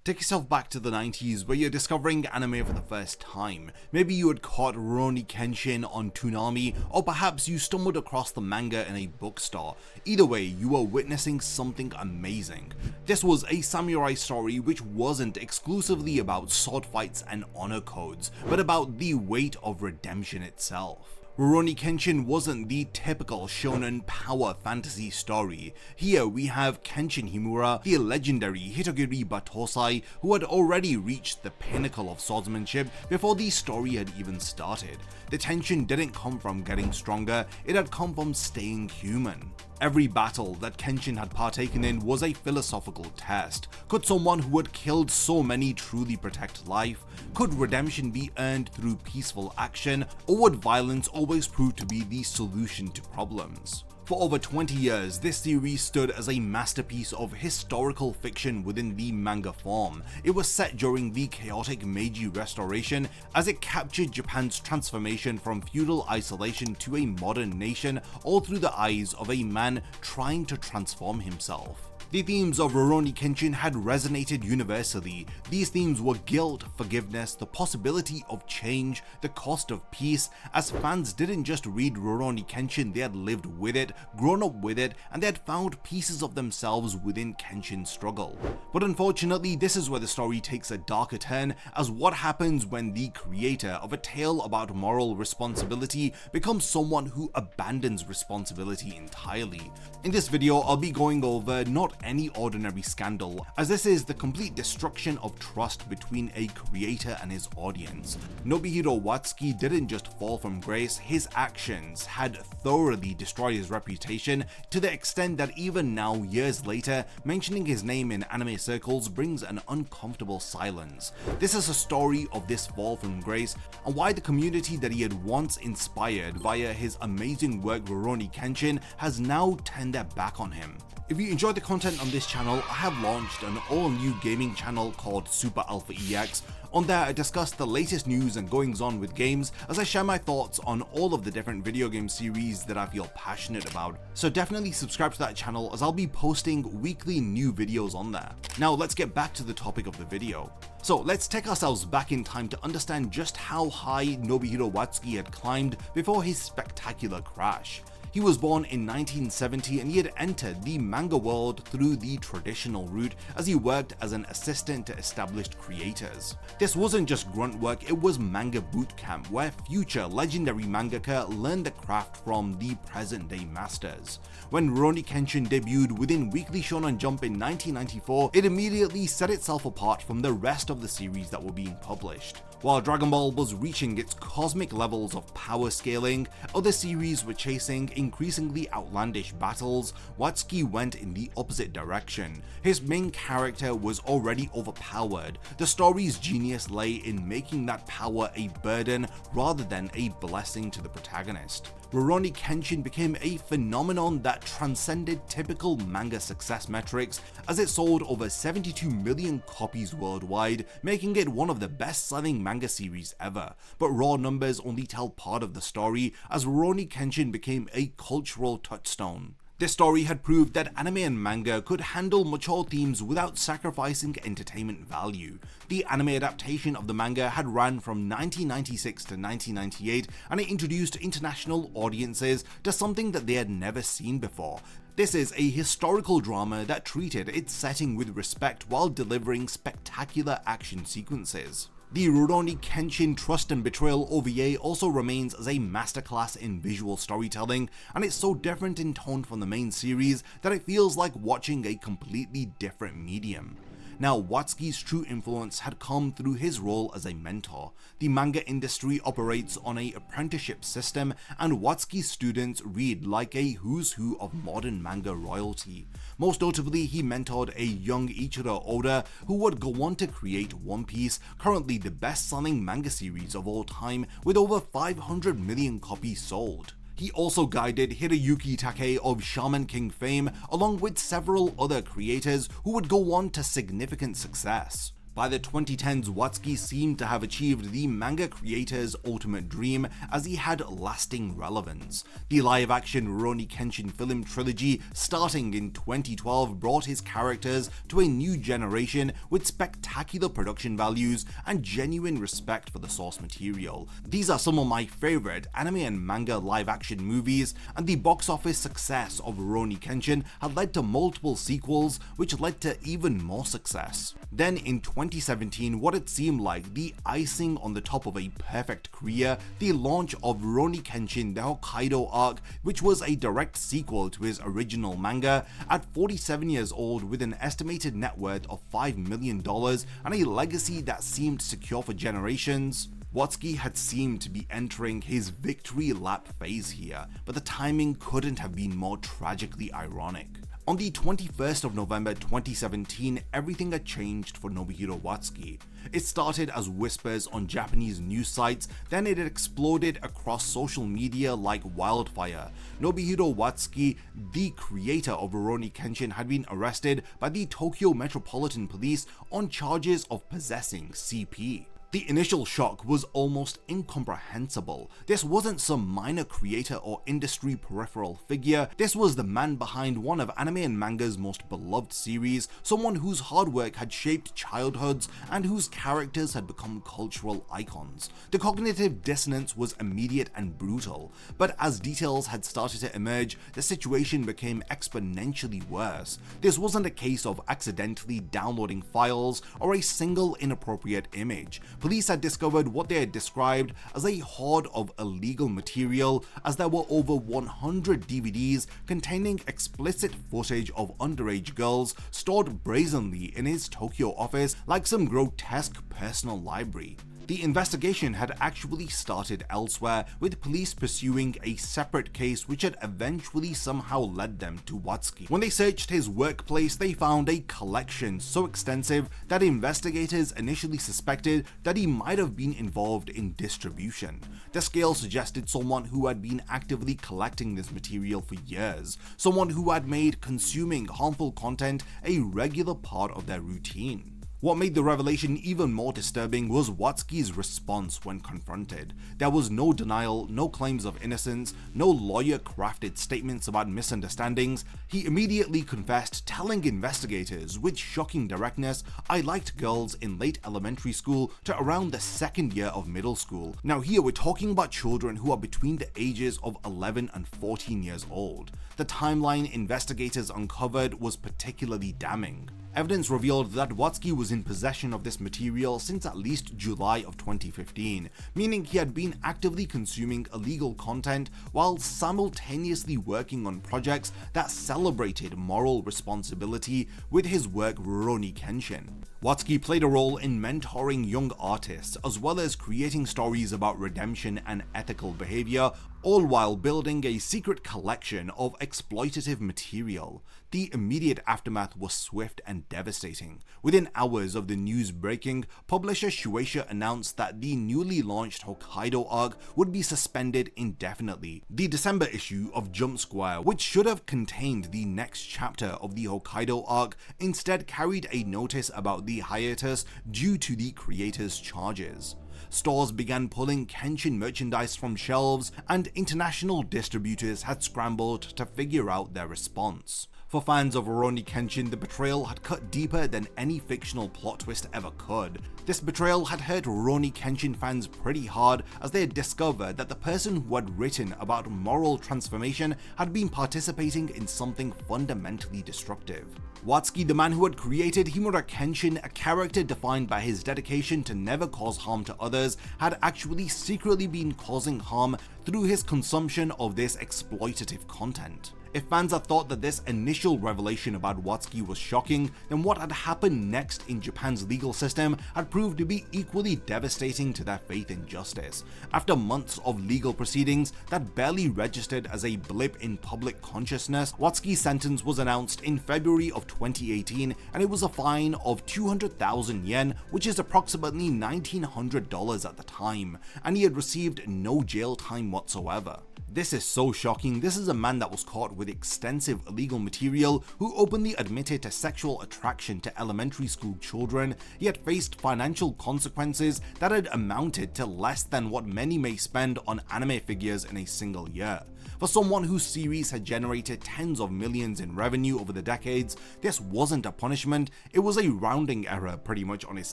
Take yourself back to the 90s where you're discovering anime for the first time. Maybe you had caught Rurouni Kenshin on Toonami, or perhaps you stumbled across the manga in a bookstore. Either way, you were witnessing something amazing. This was a samurai story which wasn't exclusively about sword fights and honor codes, but about the weight of redemption itself. Rurouni Kenshin wasn't the typical shonen power fantasy story. Here we have Kenshin Himura, the legendary Hitogiri Batosai, who had already reached the pinnacle of swordsmanship before the story had even started. The tension didn't come from getting stronger, it had come from staying human. Every battle that Kenshin had partaken in was a philosophical test. Could someone who had killed so many truly protect life? Could redemption be earned through peaceful action, or would violence always prove to be the solution to problems? For over 20 years, this series stood as a masterpiece of historical fiction within the manga form. It was set during the chaotic Meiji Restoration, as it captured Japan's transformation from feudal isolation to a modern nation, all through the eyes of a man trying to transform himself. The themes of Rurouni Kenshin had resonated universally. These themes were guilt, forgiveness, the possibility of change, the cost of peace, as fans didn't just read Rurouni Kenshin, they had lived with it, grown up with it, and they had found pieces of themselves within Kenshin's struggle. But unfortunately, this is where the story takes a darker turn, as what happens when the creator of a tale about moral responsibility becomes someone who abandons responsibility entirely. In this video, I'll be going over not any ordinary scandal, as this is the complete destruction of trust between a creator and his audience. Nobuhiro Watsuki didn't just fall from grace, his actions had thoroughly destroyed his reputation to the extent that even now, years later, mentioning his name in anime circles brings an uncomfortable silence. This is a story of this fall from grace and why the community that he had once inspired via his amazing work Rurouni Kenshin has now turned their back on him. If you enjoyed the content on this channel, I have launched an all-new gaming channel called Super Alpha EX. On there, I discuss the latest news and goings on with games, as I share my thoughts on all of the different video game series that I feel passionate about. So definitely subscribe to that channel, as I'll be posting weekly new videos on there. Now let's get back to the topic of the video. So let's take ourselves back in time to understand just how high Nobuhiro Watsuki had climbed before his spectacular crash. He was born in 1970 and he had entered the manga world through the traditional route, as he worked as an assistant to established creators. This wasn't just grunt work, it was manga boot camp, where future legendary mangaka learned the craft from the present day masters. When Rurouni Kenshin debuted within Weekly Shonen Jump in 1994, it immediately set itself apart from the rest of the series that were being published. While Dragon Ball was reaching its cosmic levels of power scaling, other series were chasing increasingly outlandish battles. Watsuki went in the opposite direction. His main character was already overpowered. The story's genius lay in making that power a burden rather than a blessing to the protagonist. Rurouni Kenshin became a phenomenon that transcended typical manga success metrics, as it sold over 72 million copies worldwide, making it one of the best-selling manga series ever. But raw numbers only tell part of the story, as Rurouni Kenshin became a cultural touchstone. This story had proved that anime and manga could handle mature themes without sacrificing entertainment value. The anime adaptation of the manga had ran from 1996 to 1998, and it introduced international audiences to something that they had never seen before. This is a historical drama that treated its setting with respect while delivering spectacular action sequences. The Rurouni Kenshin Trust and Betrayal OVA also remains as a masterclass in visual storytelling, and it's so different in tone from the main series that it feels like watching a completely different medium. Now, Watsuki's true influence had come through his role as a mentor. The manga industry operates on an apprenticeship system, and Watsuki's students read like a who's who of modern manga royalty. Most notably, he mentored a young Ichiro Oda, who would go on to create One Piece, currently the best-selling manga series of all time, with over 500 million copies sold. He also guided Hiroyuki Takei of Shaman King fame, along with several other creators who would go on to significant success. By the 2010s, Watsuki seemed to have achieved the manga creator's ultimate dream, as he had lasting relevance. The live-action Rurouni Kenshin film trilogy starting in 2012 brought his characters to a new generation with spectacular production values and genuine respect for the source material. These are some of my favorite anime and manga live-action movies, and the box office success of Rurouni Kenshin had led to multiple sequels, which led to even more success. Then in 2017, what it seemed like the icing on the top of a perfect career, the launch of Rurouni Kenshin: The Hokkaido Arc, which was a direct sequel to his original manga. At 47 years old, with an estimated net worth of $5 million and a legacy that seemed secure for generations, Watsuki had seemed to be entering his victory lap phase here, but the timing couldn't have been more tragically ironic. On the 21st of November 2017, everything had changed for Nobuhiro Watsuki. It started as whispers on Japanese news sites, then it exploded across social media like wildfire. Nobuhiro Watsuki, the creator of Rurouni Kenshin, had been arrested by the Tokyo Metropolitan Police on charges of possessing CP. The initial shock was almost incomprehensible. This wasn't some minor creator or industry peripheral figure, this was the man behind one of anime and manga's most beloved series, someone whose hard work had shaped childhoods and whose characters had become cultural icons. The cognitive dissonance was immediate and brutal, but as details had started to emerge, the situation became exponentially worse. This wasn't a case of accidentally downloading files or a single inappropriate image. Police had discovered what they had described as a hoard of illegal material, as there were over 100 DVDs containing explicit footage of underage girls stored brazenly in his Tokyo office like some grotesque personal library. The investigation had actually started elsewhere, with police pursuing a separate case which had eventually somehow led them to Watsuki. When they searched his workplace, they found a collection so extensive that investigators initially suspected that he might have been involved in distribution. The scale suggested someone who had been actively collecting this material for years, someone who had made consuming harmful content a regular part of their routine. What made the revelation even more disturbing was Watsuki's response when confronted. There was no denial, no claims of innocence, no lawyer-crafted statements about misunderstandings. He immediately confessed, telling investigators with shocking directness, "I liked girls in late elementary school to around the second year of middle school." Now here we're talking about children who are between the ages of 11 and 14 years old. The timeline investigators uncovered was particularly damning. Evidence revealed that Watsuki was in possession of this material since at least July of 2015, meaning he had been actively consuming illegal content while simultaneously working on projects that celebrated moral responsibility with his work Rurouni Kenshin. Watsuki played a role in mentoring young artists, as well as creating stories about redemption and ethical behavior, all while building a secret collection of exploitative material. The immediate aftermath was swift and devastating. Within hours of the news breaking, publisher Shueisha announced that the newly launched Hokkaido Arc would be suspended indefinitely. The December issue of Jump Square, which should have contained the next chapter of the Hokkaido Arc, instead carried a notice about the hiatus due to the creator's charges. Stores began pulling Kenshin merchandise from shelves, and international distributors had scrambled to figure out their response. For fans of Rurouni Kenshin, the betrayal had cut deeper than any fictional plot twist ever could. This betrayal had hurt Rurouni Kenshin fans pretty hard, as they had discovered that the person who had written about moral transformation had been participating in something fundamentally destructive. Watsuki, the man who had created Himura Kenshin, a character defined by his dedication to never cause harm to others, had actually secretly been causing harm through his consumption of this exploitative content. If fans had thought that this initial revelation about Watsuki was shocking, then what had happened next in Japan's legal system had proved to be equally devastating to their faith in justice. After months of legal proceedings that barely registered as a blip in public consciousness, Watsuki's sentence was announced in February of 2018, and it was a fine of 200,000 yen, which is approximately $1,900 at the time, and he had received no jail time whatsoever. This is so shocking. This is a man that was caught with extensive illegal material, who openly admitted to sexual attraction to elementary school children, yet faced financial consequences that had amounted to less than what many may spend on anime figures in a single year. For someone whose series had generated tens of millions in revenue over the decades, this wasn't a punishment, it was a rounding error pretty much on his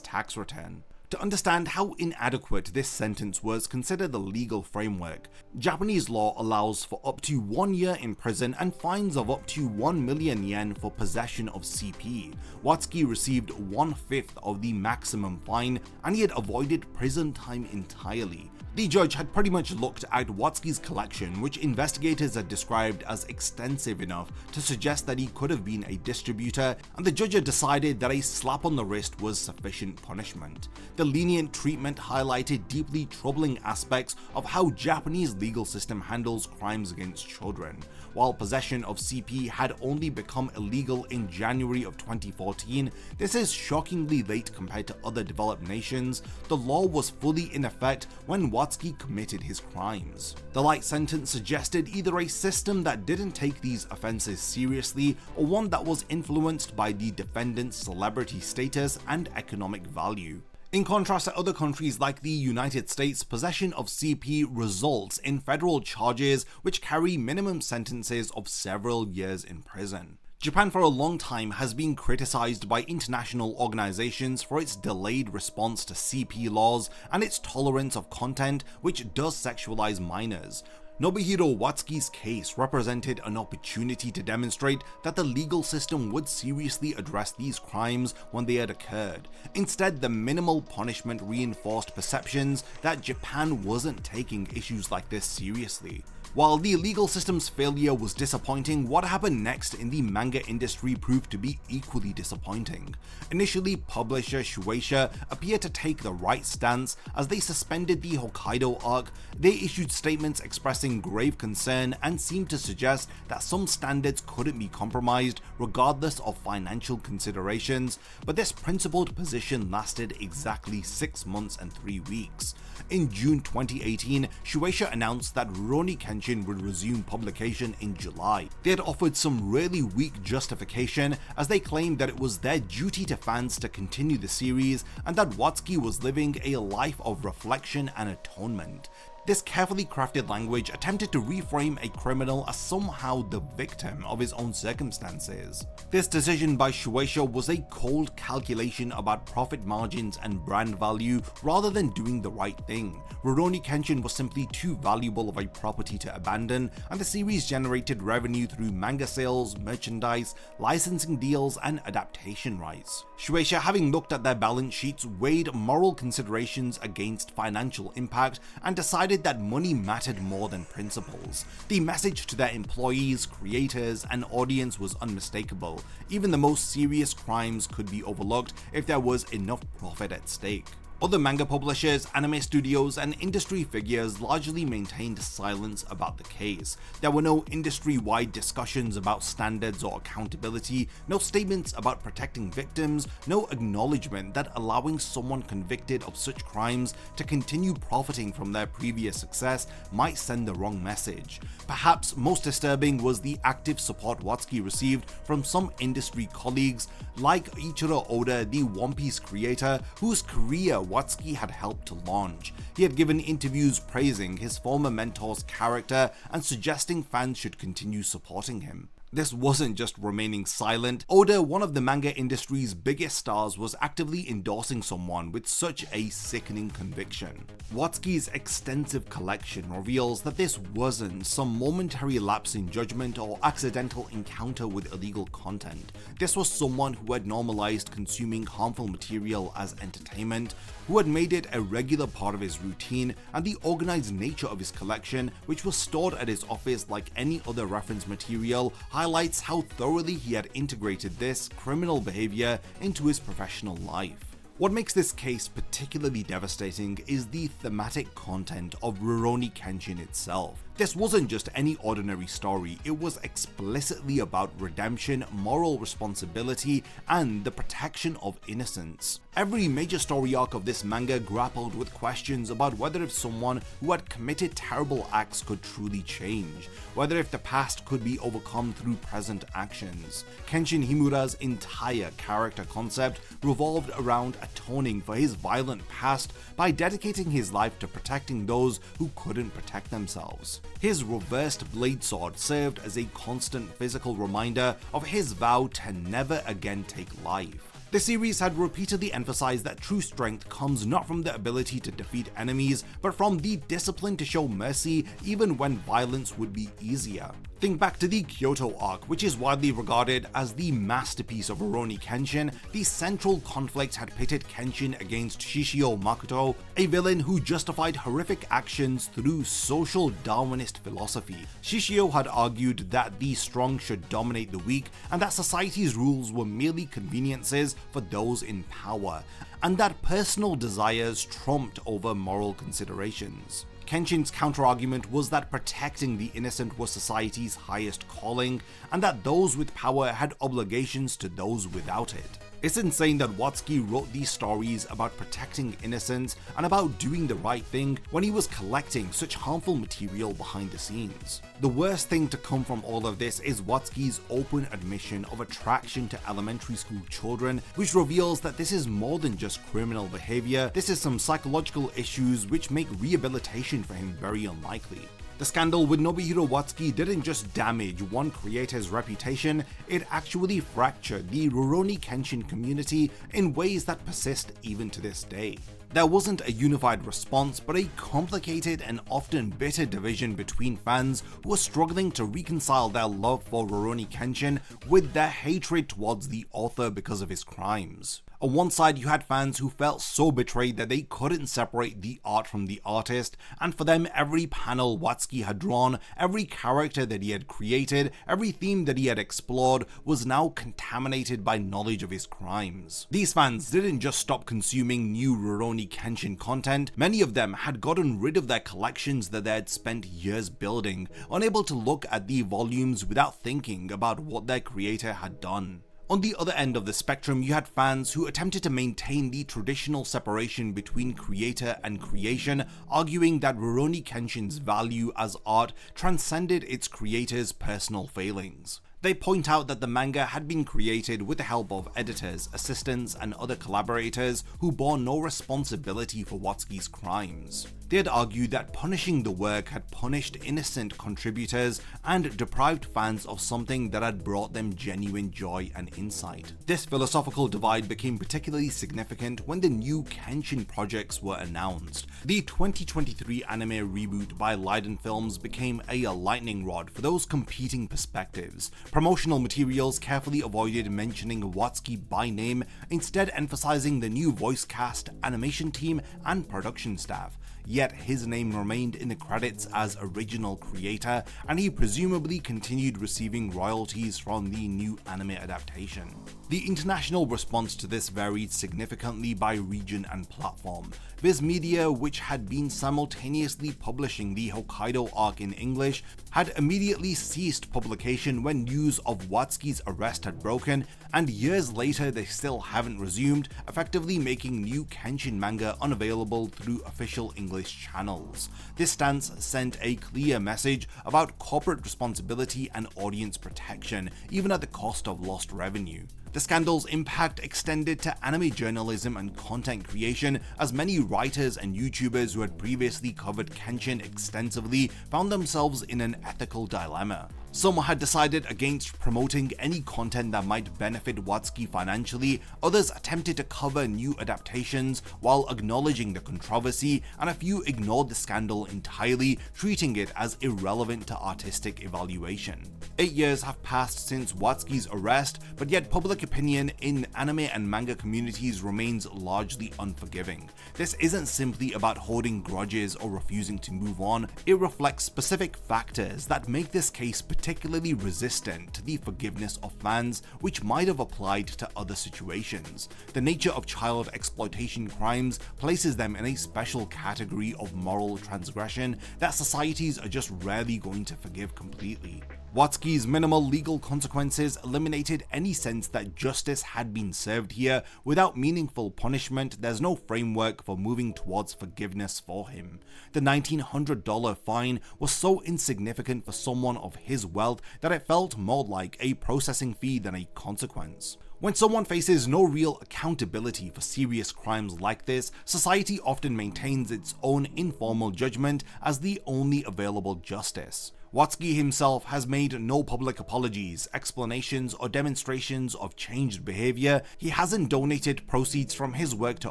tax return. To understand how inadequate this sentence was, consider the legal framework. Japanese law allows for up to 1 year in prison and fines of up to 1 million yen for possession of CP. Watsuki received 1/5 of the maximum fine, and he had avoided prison time entirely. The judge had pretty much looked at Watsuki's collection, which investigators had described as extensive enough to suggest that he could have been a distributor, and the judge had decided that a slap on the wrist was sufficient punishment. The lenient treatment highlighted deeply troubling aspects of how Japanese legal system handles crimes against children. While possession of CP had only become illegal in January of 2014, this is shockingly late compared to other developed nations. The law was fully in effect when Watsuki committed his crimes. The light sentence suggested either a system that didn't take these offenses seriously, or one that was influenced by the defendant's celebrity status and economic value. In contrast to other countries like the United States, possession of CP results in federal charges which carry minimum sentences of several years in prison. Japan for a long time has been criticized by international organizations for its delayed response to CP laws and its tolerance of content which does sexualize minors. Nobuhiro Watsuki's case represented an opportunity to demonstrate that the legal system would seriously address these crimes when they had occurred. Instead, the minimal punishment reinforced perceptions that Japan wasn't taking issues like this seriously. While the legal system's failure was disappointing, what happened next in the manga industry proved to be equally disappointing. Initially, publisher Shueisha appeared to take the right stance as they suspended the Hokkaido Arc. They issued statements expressing grave concern and seemed to suggest that some standards couldn't be compromised regardless of financial considerations, but this principled position lasted exactly 6 months and 3 weeks. In June 2018, Shueisha announced that Rurouni Kenshin would resume publication in July. They had offered some really weak justification, as they claimed that it was their duty to fans to continue the series and that Watsuki was living a life of reflection and atonement. This carefully crafted language attempted to reframe a criminal as somehow the victim of his own circumstances. This decision by Shueisha was a cold calculation about profit margins and brand value rather than doing the right thing. Rurouni Kenshin was simply too valuable of a property to abandon, and the series generated revenue through manga sales, merchandise, licensing deals, and adaptation rights. Shueisha, having looked at their balance sheets, weighed moral considerations against financial impact and decided that money mattered more than principles. The message to their employees, creators, and audience was unmistakable. Even the most serious crimes could be overlooked if there was enough profit at stake. Other manga publishers, anime studios, and industry figures largely maintained silence about the case. There were no industry-wide discussions about standards or accountability, no statements about protecting victims, no acknowledgement that allowing someone convicted of such crimes to continue profiting from their previous success might send the wrong message. Perhaps most disturbing was the active support Watsuki received from some industry colleagues, like Ichiro Oda, the One Piece creator, whose career Watsuki had helped to launch. He had given interviews praising his former mentor's character and suggesting fans should continue supporting him. This wasn't just remaining silent. Oda, one of the manga industry's biggest stars, was actively endorsing someone with such a sickening conviction. Watsuki's extensive collection reveals that this wasn't some momentary lapse in judgment or accidental encounter with illegal content. This was someone who had normalized consuming harmful material as entertainment, who had made it a regular part of his routine, and the organized nature of his collection, which was stored at his office like any other reference material, highlights how thoroughly he had integrated this criminal behavior into his professional life. What makes this case particularly devastating is the thematic content of Rurouni Kenshin itself. This wasn't just any ordinary story, it was explicitly about redemption, moral responsibility, and the protection of innocence. Every major story arc of this manga grappled with questions about whether if someone who had committed terrible acts could truly change, whether if the past could be overcome through present actions. Kenshin Himura's entire character concept revolved around atoning for his violent past by dedicating his life to protecting those who couldn't protect themselves. His reversed blade sword served as a constant physical reminder of his vow to never again take life. The series had repeatedly emphasized that true strength comes not from the ability to defeat enemies, but from the discipline to show mercy even when violence would be easier. Think back to the Kyoto arc, which is widely regarded as the masterpiece of Rurouni Kenshin. The central conflict had pitted Kenshin against Shishio Makoto, a villain who justified horrific actions through social Darwinist philosophy. Shishio had argued that the strong should dominate the weak, and that society's rules were merely conveniences for those in power, and that personal desires trumped over moral considerations. Kenshin's counterargument was that protecting the innocent was society's highest calling, and that those with power had obligations to those without it. It's insane that Watsuki wrote these stories about protecting innocence and about doing the right thing when he was collecting such harmful material behind the scenes. The worst thing to come from all of this is Watsuki's open admission of attraction to elementary school children, which reveals that this is more than just criminal behavior. This is some psychological issues which make rehabilitation for him very unlikely. The scandal with Nobuhiro Watsuki didn't just damage one creator's reputation, it actually fractured the Rurouni Kenshin community in ways that persist even to this day. There wasn't a unified response, but a complicated and often bitter division between fans who were struggling to reconcile their love for Rurouni Kenshin with their hatred towards the author because of his crimes. On one side, you had fans who felt so betrayed that they couldn't separate the art from the artist, and for them, every panel Watsuki had drawn, every character that he had created, every theme that he had explored was now contaminated by knowledge of his crimes. These fans didn't just stop consuming new Rurouni Kenshin content, many of them had gotten rid of their collections that they had spent years building, unable to look at the volumes without thinking about what their creator had done. On the other end of the spectrum, you had fans who attempted to maintain the traditional separation between creator and creation, arguing that Rurouni Kenshin's value as art transcended its creator's personal failings. They point out that the manga had been created with the help of editors, assistants, and other collaborators who bore no responsibility for Watsuki's crimes. They had argued that punishing the work had punished innocent contributors and deprived fans of something that had brought them genuine joy and insight. This philosophical divide became particularly significant when the new Kenshin projects were announced. The 2023 anime reboot by Leiden Films became a lightning rod for those competing perspectives. Promotional materials carefully avoided mentioning Watsuki by name, instead emphasizing the new voice cast, animation team, and production staff. Yet his name remained in the credits as original creator, and he presumably continued receiving royalties from the new anime adaptation. The international response to this varied significantly by region and platform. Viz Media, which had been simultaneously publishing the Hokkaido Arc in English, had immediately ceased publication when news of Watsuki's arrest had broken, and years later they still haven't resumed, effectively making new Kenshin manga unavailable through official English channels. This stance sent a clear message about corporate responsibility and audience protection, even at the cost of lost revenue. The scandal's impact extended to anime journalism and content creation, as many writers and YouTubers who had previously covered Kenshin extensively found themselves in an ethical dilemma. Some had decided against promoting any content that might benefit Watsuki financially, others attempted to cover new adaptations while acknowledging the controversy, and a few ignored the scandal entirely, treating it as irrelevant to artistic evaluation. 8 years have passed since Watsuki's arrest, but yet public opinion in anime and manga communities remains largely unforgiving. This isn't simply about holding grudges or refusing to move on, it reflects specific factors that make this case particularly resistant to the forgiveness of fans, which might have applied to other situations. The nature of child exploitation crimes places them in a special category of moral transgression that societies are just rarely going to forgive completely. Watsuki's minimal legal consequences eliminated any sense that justice had been served here. Without meaningful punishment, there's no framework for moving towards forgiveness for him. The $1,900 fine was so insignificant for someone of his wealth that it felt more like a processing fee than a consequence. When someone faces no real accountability for serious crimes like this, society often maintains its own informal judgment as the only available justice. Watsuki himself has made no public apologies, explanations, or demonstrations of changed behavior. He hasn't donated proceeds from his work to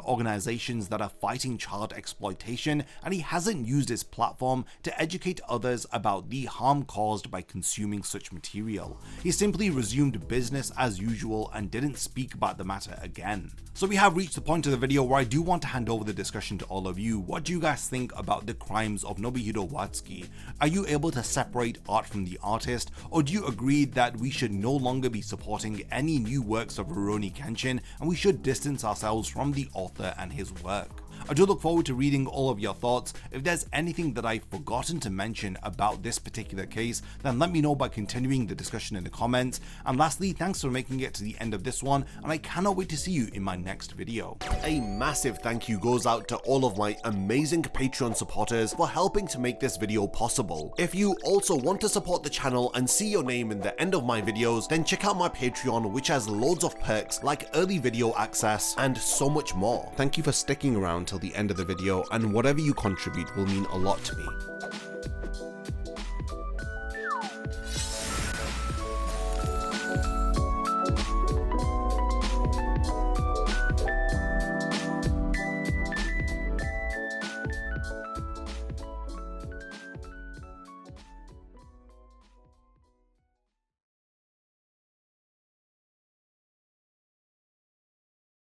organizations that are fighting child exploitation, and he hasn't used his platform to educate others about the harm caused by consuming such material. He simply resumed business as usual and didn't speak about the matter again. So we have reached the point of the video where I do want to hand over the discussion to all of you. What do you guys think about the crimes of Nobuhiro Watsuki? Are you able to separate art from the artist, or do you agree that we should no longer be supporting any new works of Rurouni Kenshin and we should distance ourselves from the author and his work? I do look forward to reading all of your thoughts. If there's anything that I've forgotten to mention about this particular case, then let me know by continuing the discussion in the comments. And lastly, thanks for making it to the end of this one, and I cannot wait to see you in my next video. A massive thank you goes out to all of my amazing Patreon supporters for helping to make this video possible. If you also want to support the channel and see your name in the end of my videos, then check out my Patreon, which has loads of perks like early video access and so much more. Thank you for sticking around till the end of the video, and whatever you contribute will mean a lot to me.